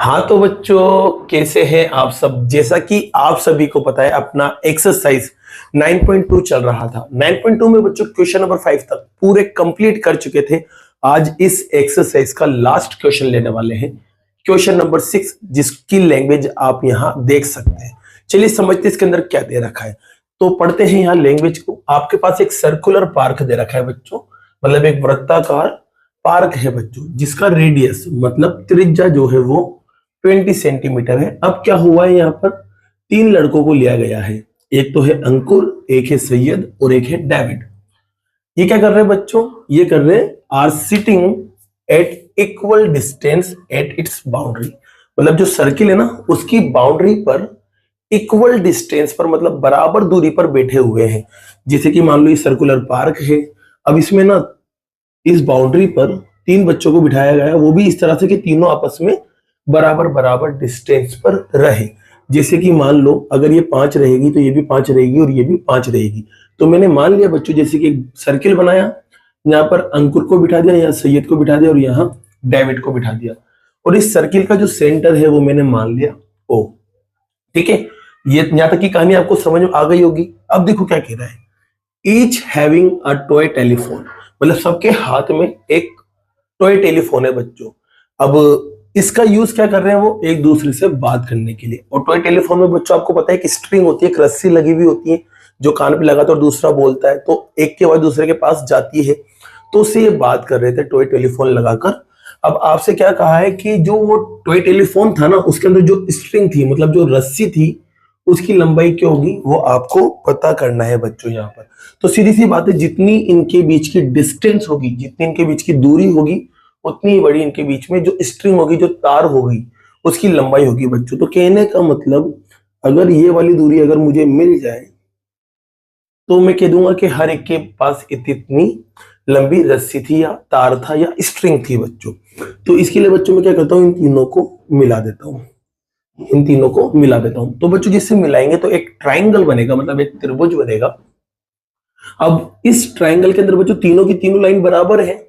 हाँ तो बच्चों, कैसे हैं आप सब। जैसा कि आप सभी को पता है, अपना एक्सरसाइज 9.2 चल रहा था। 9.2 में बच्चों क्वेश्चन नंबर 5 तक पूरे कंप्लीट कर चुके थे। आज इस एक्सरसाइज का लास्ट क्वेश्चन लेने वाले हैं, क्वेश्चन नंबर 6, जिसकी लैंग्वेज आप यहाँ देख सकते हैं। चलिए समझते इसके अंदर क्या दे रखा है। तो पढ़ते हैं यहाँ लैंग्वेज को। आपके पास एक सर्कुलर पार्क दे रखा है बच्चों, मतलब एक वृत्ताकार पार्क है बच्चों, जिसका रेडियस मतलब त्रिज्या जो है वो 20 सेंटीमीटर है। अब क्या हुआ है, यहाँ पर 3 लड़कों को लिया गया है। एक तो है अंकुर, एक है सैयद और एक है डेविड। ये क्या कर रहे हैं बच्चों, ये कर रहे हैं are sitting at equal distance at its boundary. मतलब जो सर्किल है ना, उसकी बाउंड्री पर इक्वल डिस्टेंस पर, मतलब बराबर दूरी पर बैठे हुए हैं। जैसे कि मान लो ये सर्कुलर पार्क है। अब इसमें ना इस बाउंड्री पर 3 बच्चों को बिठाया गया है, वो भी इस तरह से कि तीनों आपस में बराबर बराबर डिस्टेंस पर रहे। जैसे कि मान लो अगर ये 5 रहेगी तो ये भी 5 रहेगी और ये भी 5 रहेगी। तो मैंने मान लिया बच्चों, जैसे कि एक सर्किल बनाया, यहाँ पर अंकुर को बिठा दिया, यहाँ सैयद को बिठा दिया और यहाँ डेविड को बिठा दिया। और इस सर्किल का जो सेंटर है वो मैंने मान लिया ओ। ठीक है, ये यहाँ तक की कहानी आपको समझ में आ गई होगी। अब देखो क्या कह रहा है, each having a toy telephone, मतलब सबके हाथ में एक टॉय टेलीफोन है बच्चों। अब इसका यूज क्या कर रहे हैं, वो एक दूसरे से बात करने के लिए। और टॉय टेलीफोन में बच्चों आपको पता है कि स्ट्रिंग होती है, एक रस्सी लगी हुई होती है, जो कान पे लगाता है और दूसरा बोलता है, तो एक के बाद दूसरे के पास जाती है। तो उससे ये बात कर रहे थे टॉय टेलीफोन लगाकर। अब आपसे क्या कहा है कि जो वो टॉय टेलीफोन था ना, उसके अंदर जो स्ट्रिंग थी, मतलब जो रस्सी थी, उसकी लंबाई क्या होगी वो आपको पता करना है बच्चों। यहाँ पर तो सीधी सी बात है, जितनी इनके बीच की डिस्टेंस होगी, जितनी इनके बीच की दूरी होगी, उतनी ही बड़ी इनके बीच में जो स्ट्रिंग होगी, जो तार होगी, उसकी लंबाई होगी बच्चों। तो कहने का मतलब, अगर ये वाली दूरी अगर मुझे मिल जाए तो मैं कह दूंगा कि हर एक के पास इतनी लंबी रस्सी थी या तार था या स्ट्रिंग थी बच्चों। तो इसके लिए बच्चों मैं क्या करता हूँ, इन तीनों को मिला देता हूँ, इन तीनों को मिला देता हूं। तो बच्चों जिससे मिलाएंगे तो एक ट्राइंगल बनेगा, मतलब एक त्रिभुज बनेगा। अब इस ट्राइंगल के अंदर बच्चों तीनों की तीनों लाइन बराबर है,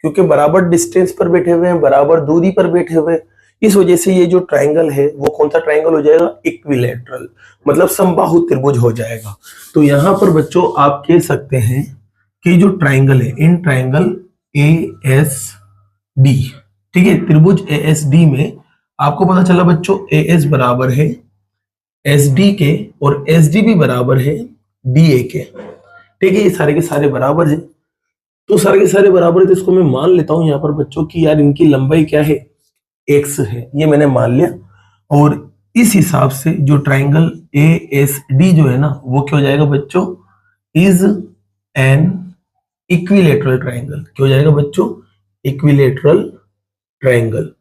क्योंकि बराबर डिस्टेंस पर बैठे हुए हैं, बराबर दूरी पर बैठे हुए हैं। इस वजह से ये जो ट्राइंगल है वो कौन सा ट्राइंगल हो जाएगा, इक्विलैटरल, मतलब समबाहु त्रिभुज हो जाएगा। तो यहां पर बच्चों आप कह सकते हैं कि जो ट्राइंगल है, in triangle A S D, ठीक है, त्रिभुज ए एस डी में आपको पता चला बच्चों ए एस बराबर है एस डी के और एस डी भी बराबर है डी ए के। ठीक है, ये सारे के सारे बराबर है। तो सारे के सारे बराबर है, तो इसको मैं मान लेता हूं यहाँ पर बच्चों की यार इनकी लंबाई क्या है, एक्स है, ये मैंने मान लिया। और इस हिसाब से जो ट्राइंगल ए एस डी जो है ना, वो क्या हो जाएगा बच्चों, इज एन इक्विलेटरल ट्राइंगल। क्या हो जाएगा बच्चों, इक्विलेटरल ट्राइंगल।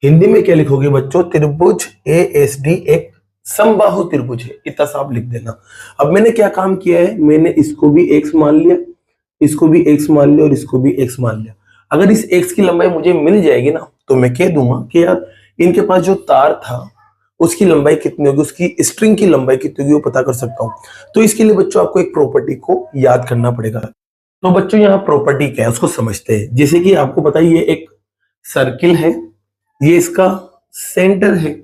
हिंदी में क्या लिखोगे बच्चों, त्रिभुज ए एस डी एक समबाहु त्रिभुज है, इतना साफ लिख देना। अब मैंने क्या काम किया है, मैंने इसको भी एक्स मान लिया, इसको भी एक्स मान लिया और इसको भी एक्स मान लिया। अगर इस एक्स की लंबाई मुझे मिल जाएगी ना, तो मैं कह दूंगा कि यार इनके पास जो तार था उसकी लंबाई कितनी होगी, उसकी स्ट्रिंग की लंबाई कितनी होगी, वो पता कर सकता हूं। तो इसके लिए बच्चों आपको एक प्रॉपर्टी को याद करना पड़ेगा। तो बच्चों यहाँ प्रॉपर्टी क्या है उसको समझते हैं। जैसे कि आपको पता है ये एक सर्किल है, ये इसका सेंटर है,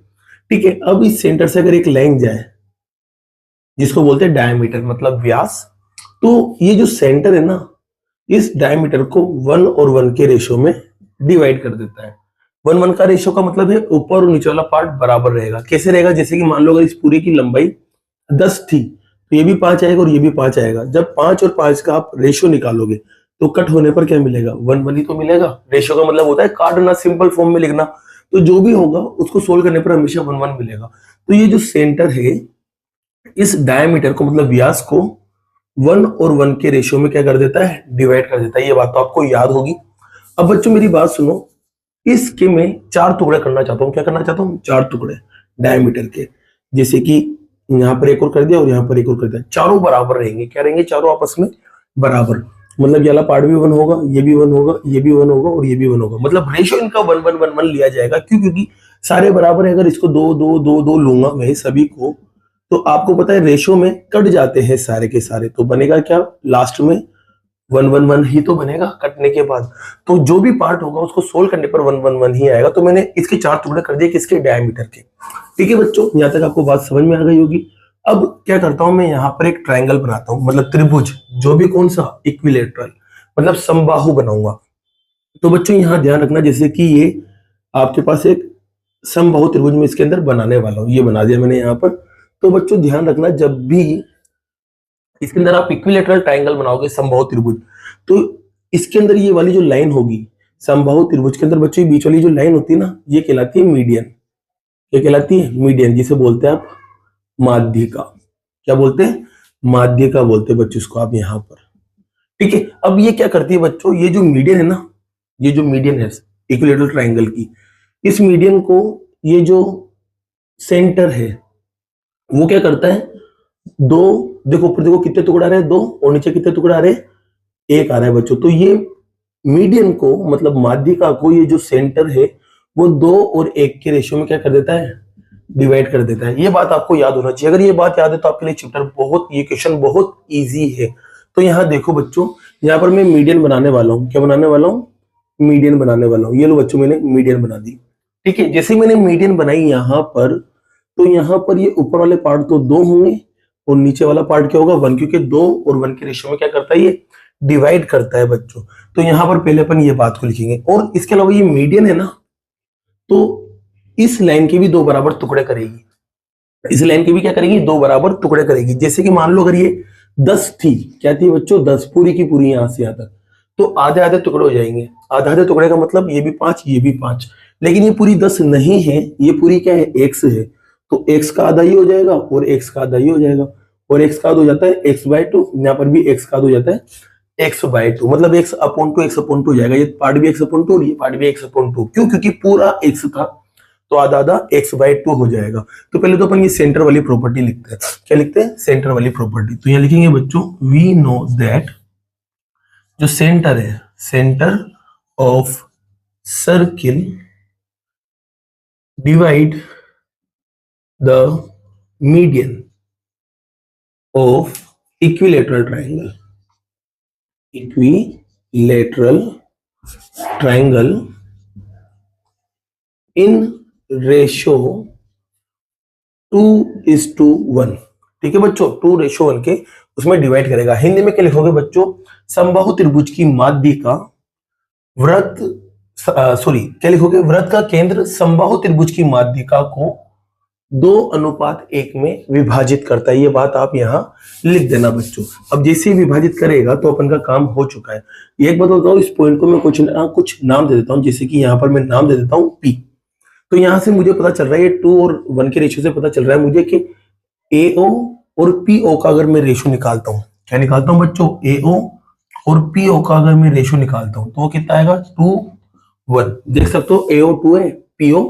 ठीक है। अब इस सेंटर से अगर एक लाइन जाए, जिसको बोलते हैं डायमीटर, मतलब व्यास, तो ये जो सेंटर है ना, इस डायमीटर को 1 और 1 के रेशो में डिवाइड कर देता है। 1 1 का रेशो का मतलब है ऊपर और नीचे वाला पार्ट बराबर रहेगा। कैसे रहेगा, जैसे कि मान लो अगर इस पूरी की लंबाई 10 थी, तो ये भी 5 आएगा और ये भी 5 आएगा। जब 5 और 5 का आप रेशो निकालोगे तो कट होने पर क्या मिलेगा, 1 1 ही तो मिलेगा। रेशो का मतलब होता है काटना, सिंपल फॉर्म में लिखना। तो जो भी होगा उसको सोल्व करने पर हमेशा 1 1 मिलेगा। तो ये जो सेंटर है, इस डायमीटर को मतलब व्यास को 1 और 1 के रेशियो में क्या कर देता है, डिवाइड कर देता है। ये बात तो आपको याद होगी। अब बच्चों मेरी बात सुनो, इसके मैं 4 टुकड़े करना चाहता हूँ। क्या करना चाहता हूँ, 4 टुकड़े डायमीटर के। जैसे कि यहाँ पर एक और कर दिया और यहाँ पर एक और कर दिया, चारों बराबर रहेंगे। क्या रहेंगे, चारों आपस में बराबर। मतलब ये वाला पार्ट भी 1 होगा, ये भी 1 होगा, ये भी 1 होगा और ये भी 1 होगा। मतलब रेशियो इनका 1 1 1 1 लिया जाएगा। क्यों, क्योंकि सारे बराबर है। अगर इसको 2 2 2 2 लूंगा मैं सभी को, तो आपको पता है रेशो में कट जाते हैं सारे के सारे। तो बनेगा क्या लास्ट में 1 1 1 ही तो बनेगा कटने के बाद। तो जो भी पार्ट होगा उसको सोल्व करने पर 1 1 1 ही आएगा। तो मैंने इसके 4 टुकड़े कर दिए किसके, डायमीटर के। ठीक है बच्चों, यहाँ तक आपको बात समझ में आ गई होगी। अब क्या करता हूं मैं, यहाँ पर एक ट्रायंगल बनाता हूं, मतलब त्रिभुज, जो भी कौन सा, इक्विलेटरल, मतलब समबाहु बनाऊंगा। तो बच्चों यहाँ ध्यान रखना, जैसे कि ये आपके पास एक समबाहु त्रिभुज में इसके अंदर बनाने वाला हूं, ये बना दिया मैंने यहाँ पर। तो बच्चों ध्यान रखना, जब भी इसके अंदर आप इक्विलेटरल ट्रायंगल बनाओगे समबाहु त्रिभुज, तो इसके अंदर ये वाली जो लाइन होगी समबाहु त्रिभुज के अंदर बच्चों, ये बीच वाली जो लाइन होती है ना, ये कहलाती है मीडियन। क्या कहलाती है, मीडियन, जिसे बोलते हैं आप माध्यिका। क्या बोलते हैं, माध्यिका बोलते हैं बच्चों इसको आप यहाँ पर। ठीक है, अब ये क्या करती है बच्चों, ये जो मीडियन है ना, ये जो मीडियन है इक्विलेटरल ट्रायंगल की, इस मीडियन को ये जो सेंटर है वो क्या करता है, दो, देखो ऊपर देखो कितने टुकड़े आ रहे हैं, दो, और नीचे कितने टुकड़े आ रहे हैं, एक आ रहा है बच्चों। तो ये मीडियन को, मतलब माध्यिका को, ये जो सेंटर है वो 2 और 1 के रेशियो में क्या कर देता है, डिवाइड कर देता है। ये बात आपको याद होना चाहिए। अगर ये बात याद है तो आपके लिए चैप्टर बहुत, ये क्वेश्चन बहुत इजी है। तो यहाँ देखो बच्चों, यहाँ पर मैं मीडियन बनाने वाला हूँ। क्या बनाने वाला हूँ, मीडियन बनाने वाला हूँ। ये लो बच्चों, मैंने मीडियन बना दी। ठीक है, जैसे मैंने मीडियन बनाई यहाँ पर, तो यहाँ पर ये ऊपर वाले पार्ट तो 2 होंगे और नीचे वाला पार्ट क्या होगा, 1, क्योंकि 2 और 1 के रेशियो में क्या करता है, ये डिवाइड करता है बच्चों। तो यहाँ पर पहले अपन ये बात को लिखेंगे। और इसके अलावा ये मीडियन है ना, तो इस लाइन के भी 2 बराबर टुकड़े करेगी। इस लाइन के भी क्या करेगी, 2 बराबर टुकड़े करेगी। जैसे कि मान लो अगर ये 10 थी, क्या थी बच्चों, 10 पूरी की पूरी यहां से यहां तक, तो आधे आधे टुकड़े हो जाएंगे। आधे आधे टुकड़े का मतलब ये भी 5, ये भी 5। लेकिन ये पूरी 10 नहीं है, ये पूरी क्या है, x है। तो x का आधा ही हो जाएगा और x का आधा ही हो जाएगा, और x का आधा हो जाता है x/2। यहाँ पर भी x का आधा हो जाता है x/2, मतलब x/2 हो जाएगा। ये पार्ट भी x/2 और ये पार्ट भी x/2। क्यों, क्योंकि पूरा x था, तो आधा आधा x/2 हो जाएगा। तो पहले तो अपन ये सेंटर वाली प्रॉपर्टी लिखते हैं। क्या लिखते हैं, सेंटर वाली प्रॉपर्टी। तो यहाँ लिखेंगे बच्चों, वी नो दैट, जो सेंटर है, centre of circle divide the median of equilateral triangle. Equilateral triangle in ratio 2:1। ठीक है बच्चों, 2:1 के उसमें डिवाइड करेगा। हिंदी में क्या लिखोगे बच्चों, समबाहु त्रिभुज की माध्यिका वृत्त, सॉरी क्या लिखोगे, वृत्त का केंद्र समबाहु त्रिभुज की माध्यिका को 2:1 में विभाजित करता है। ये बात आप यहाँ लिख देना बच्चों। अब जैसे ही विभाजित करेगा तो अपन का काम हो चुका है। एक बात बताओ, इस पॉइंट को मैं कुछ नाम दे देता हूँ। जैसे कि यहाँ पर मैं नाम दे देता हूँ P। तो यहां से मुझे पता चल रहा है, ये 2 और 1 के रेशियो से पता चल रहा है मुझे कि AO और PO का अगर मैं रेशियो निकालता हूं, क्या निकालता हूं बच्चों, AO और PO का अगर मैं रेशियो निकालता हूं तो वो कितना आएगा, 2:1। देख सकते हो, AO 2 है, PO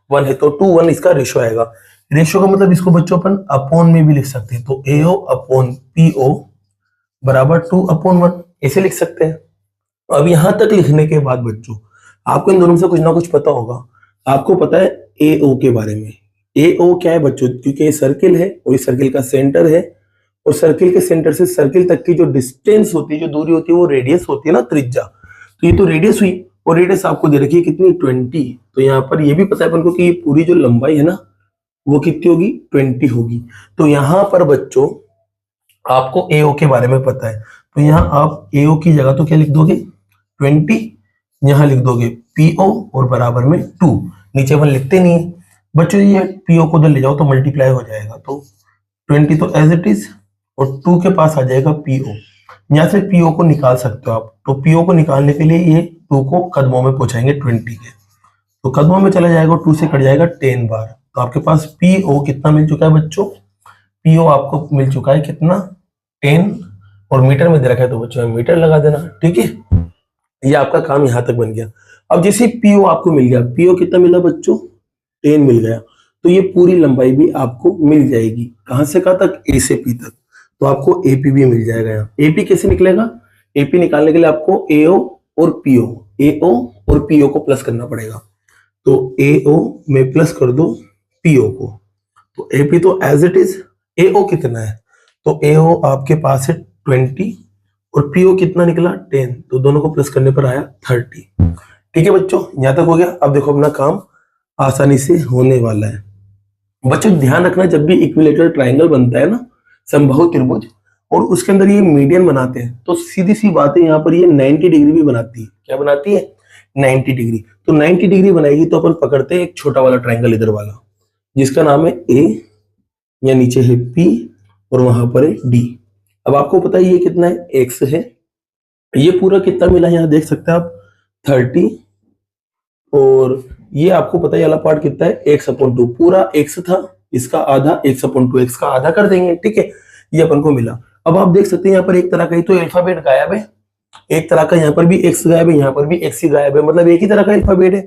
1 है, तो 2:1 इसका रेशियो आएगा। रेशियो का मतलब इसको बच्चों अपन अपॉन में भी लिख सकते हैं। तो AO अपॉन PO बराबर 2:1 ऐसे लिख सकते हैं। अब यहां तक लिखने के बाद बच्चों आपको इन दोनों से कुछ ना कुछ पता होगा। आपको पता है AO के बारे में। AO क्या है बच्चों, क्योंकि ये सर्किल है और इस सर्किल का सेंटर है, और सर्किल के सेंटर से सर्किल तक की जो डिस्टेंस होती है, जो दूरी होती है, वो रेडियस होती है ना, त्रिज्या। तो ये तो रेडियस हुई, और रेडियस आपको दे रखी है कितनी, 20। तो यहाँ पर ये भी पता है अपन को कि ये पूरी जो लंबाई है ना वो कितनी होगी, 20 होगी। तो यहाँ पर बच्चों आपको AO के बारे में पता है, तो यहाँ आप AO की जगह तो क्या लिख दोगे, 20, यहाँ लिख दोगे PO और बराबर में 2। नीचे 1 लिखते नहीं है बच्चों, ये PO को उधर ले जाओ तो मल्टीप्लाई हो जाएगा। तो 20 तो एज इट इज, और 2 के पास आ जाएगा PO। यहाँ से PO को निकाल सकते हो आप। तो PO को निकालने के लिए ये 2 को कदमों में पहुंचाएंगे 20 के, तो कदमों में चला जाएगा, 2 से कट जाएगा 10 बार। तो आपके पास PO कितना मिल चुका है बच्चों, PO आपको मिल चुका है कितना, 10, और मीटर में दे रखा है तो बच्चों मीटर लगा देना। ठीक है, ये आपका काम यहां तक बन गया। अब जैसे PO आपको मिल गया, PO कितना मिला बच्चों, 10 मिल गया, तो ये पूरी लंबाई भी आपको मिल जाएगी। कहां से कहां तक, A से P तक। तो आपको AP भी मिल जाएगा। यहाँ AP कैसे निकलेगा, AP निकालने के लिए आपको AO और PO को प्लस करना पड़ेगा। तो AO में प्लस कर दो PO को, तो AP तो एज इट इज। AO कितना है, तो AO आपके पास है 20, और पीओ कितना निकला 10, तो दोनों को प्लस करने पर आया 30। ठीक है बच्चों, यहां तक हो गया। अब देखो अपना काम आसानी से होने वाला है। बच्चों ध्यान रखना, जब भी इक्विलेटरल ट्रायंगल बनता है ना, समबाहु त्रिभुज, और उसके अंदर ये मीडियन बनाते हैं, तो सीधी सी बात है यहाँ पर ये 90 डिग्री भी बनाती है। क्या बनाती है? 90 डिग्री। तो 90 डिग्री बनाएगी तो अपन पकड़ते हैं एक छोटा वाला ट्रायंगल इधर वाला, जिसका नाम है ए, या नीचे है पी और वहां पर है डी। अब आपको पता है ये कितना है? एक्स है। ये पूरा कितना मिला यहाँ देख सकते हैं आप, 30, और ये आपको पता है वाला पार्ट कितना है? x/2। पूरा x था, इसका आधा x/2, x का आधा कर देंगे। ठीक है, ये अपन को मिला। अब आप देख सकते हैं यहाँ पर एक तरह का ही तो अल्फाबेट गायब है, एक तरह का यहाँ पर भी x गायब है, यहाँ पर भी x ही गायब है, मतलब एक ही तरह का अल्फाबेट है।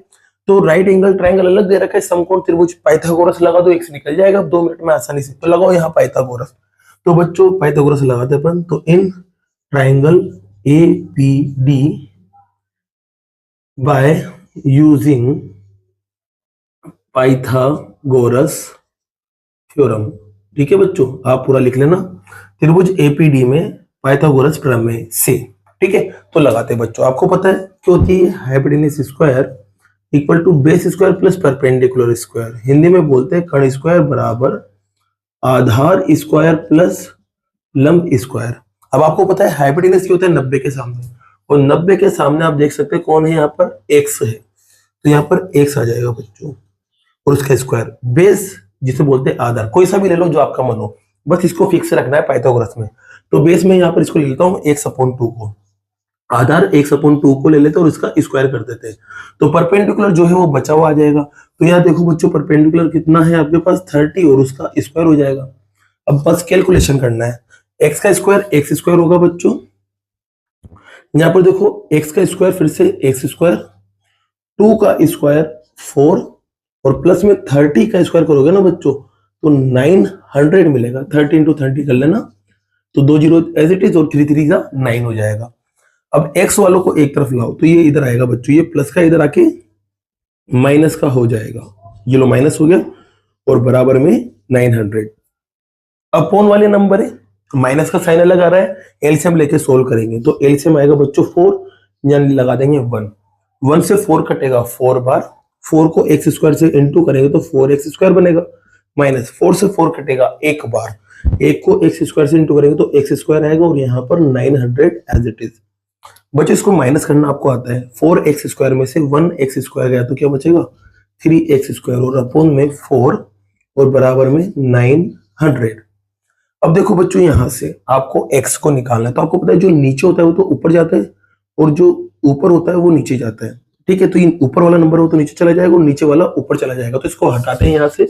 तो राइट एंगल ट्रायंगल अलग दे रखा है, समकोण त्रिभुज, पाइथागोरस लगा दो x निकल जाएगा 2 मिनट में आसानी से। तो लगाओ यहाँ पाइथागोरस। तो बच्चों पाइथागोरस लगाते अपन, तो in triangle APD by using Pythagoras theorem. ठीक है बच्चों, आप पूरा लिख लेना, त्रिभुज APD में पाइथागोरस प्रमेय से। ठीक है, तो लगाते हैं बच्चों। आपको पता है क्या होती है? Hypotenuse square equal to base square plus perpendicular square. Hindi में बोलते हैं कर्ण स्क्वायर बराबर आधार स्क्वायर प्लस लंब स्क्वायर। अब आपको पता है हाइपोटेन्यूज क्या होता है? 90 के सामने, और 90 के सामने आप देख सकते हैं कौन है यहाँ पर? x है, तो यहाँ पर x आ जाएगा बच्चों, और उसका स्क्वायर। बेस जिसे बोलते हैं आधार, कोई सा भी ले लो जो आपका मन हो, बस इसको फिक्स रखना है पाइथागोरस में। तो बेस में यहाँ पर इसको ले लेता हूँ x/2 को, आधार x/2 को ले लेते हैं और इसका स्क्वायर कर देते हैं। तो परपेंडिकुलर जो है वो बचा हुआ आ जाएगा। तो यहाँ देखो बच्चों परपेंडिकुलर कितना है आपके पास? 30, और उसका स्क्वायर हो जाएगा। अब बस कैलकुलेशन करना है, x का स्क्वायर x स्क्वायर होगा बच्चों। यहाँ पर देखो x का स्क्वायर फिर से x स्क्वायर, 2 का स्क्वायर 4, और प्लस में 30 का स्क्वायर करोगे ना बच्चों तो 900 मिलेगा। 30 इंटू 30 कर लेना, तो 2 जीरो एज इट इज, और 3 3 का 9 हो जाएगा। अब x वालों को एक तरफ लाओ, तो ये इधर आएगा बच्चों, ये प्लस का इधर आके माइनस का हो जाएगा, ये लो माइनस हो गया, और बराबर में 900। अपॉन वाले नंबर है, माइनस का साइन अलग आ रहा है, एलसीएम लेके सोल्व करेंगे, तो एलसीएम आएगा बच्चों 4, यानी लगा देंगे 1, 1 से 4 कटेगा 4 बार, 4 को x स्क्वायर से इंटू करेंगे तो 4x स्क्वायर बनेगा, माइनस 4 से 4 कटेगा एक बार, 1 को x स्क्वायर से इंटू करेंगे तो x स्क्वायर आएगा, और यहाँ पर 900 एज इट इज। बच्चों इसको माइनस करना आपको आता है, 4x स्क्वायर में से 1x स्क्वायर गया तो क्या बचेगा? 3x स्क्वायर, और अपॉन में 4, और बराबर में 900। अब देखो बच्चों यहाँ से आपको x को निकालना है, तो आपको पता है जो नीचे होता है वो तो ऊपर जाता है, और जो ऊपर होता है वो नीचे जाता है। ठीक है, तो ये ऊपर वाला नंबर हो तो नीचे चला जाएगा, और नीचे वाला ऊपर चला जाएगा, तो इसको हटाते हैं यहाँ से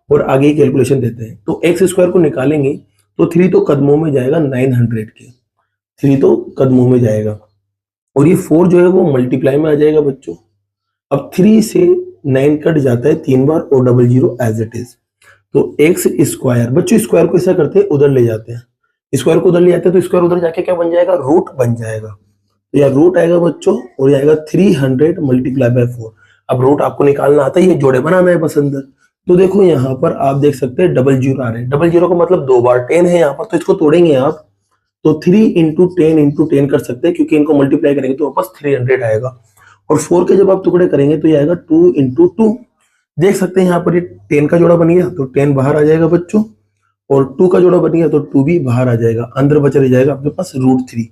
और आगे कैलकुलेशन देते हैं। तो x स्क्वायर को निकालेंगे तो 3 तो कदमों में जाएगा 900 के, 3 तो कदमों में जाएगा, और ये 4 जो है वो मल्टीप्लाई में आ जाएगा बच्चों। अब 3 से 9 कट जाता है 3 बार, और 00 एज इट इज। तो x स्क्वायर, बच्चों स्क्वायर को ऐसा करते हैं उधर ले जाते हैं, स्क्वायर को उधर ले जाते हैं, तो स्क्वायर उधर जाके क्या बन जाएगा? रूट बन जाएगा। तो यह रूट आएगा बच्चों, और आएगा 300 मल्टीप्लाई बाय 4। अब रूट आपको निकालना आता है, ये जोड़े बनाना है बस अंदर। तो देखो यहाँ पर आप देख सकते हैं 00 आ रहे हैं, 00 का मतलब 2 बार 10 है यहाँ पर, तो इसको तोड़ेंगे आप, तो 3 इंटू 10 कर सकते हैं, क्योंकि इनको मल्टीप्लाई करेंगे तो वापस 300 आएगा, और 4 के जब आप टुकड़े करेंगे तो ये आएगा 2 इंटू 2। देख सकते हैं यहाँ पर ये 10 का जोड़ा बन गया तो 10 बाहर आ जाएगा बच्चों, और 2 का जोड़ा बन गया तो 2 भी बाहर आ जाएगा, अंदर बचा रह जाएगा आपके पास √3।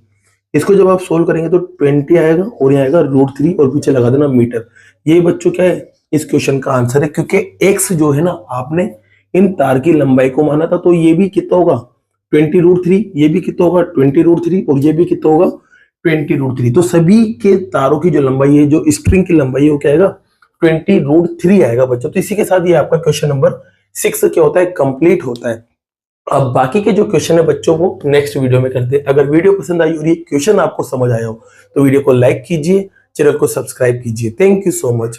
इसको जब आप सोल्व करेंगे तो 20 आएगा, और यहाँ आएगा √3, और पीछे लगा देना मीटर। ये बच्चों क्या है? इस क्वेश्चन का आंसर है, क्योंकि x जो है ना आपने इन तार की लंबाई को माना था, तो ये भी कितना होगा? 20√3, ये भी कितना होगा? 20√3, और ये भी कितना होगा? 20√3। तो सभी के तारों की जो लंबाई है, जो स्ट्रिंग की लंबाई है, वो क्या आएगा? 20√3 आएगा बच्चों। तो इसी के साथ ये आपका क्वेश्चन नंबर 6 क्या होता है? कंप्लीट होता है। अब बाकी के जो क्वेश्चन है बच्चों वो नेक्स्ट वीडियो में करते हैं। अगर वीडियो पसंद आई और ये क्वेश्चन आपको समझ आया हो तो वीडियो को लाइक कीजिए, चैनल को सब्सक्राइब कीजिए। Thank you so much.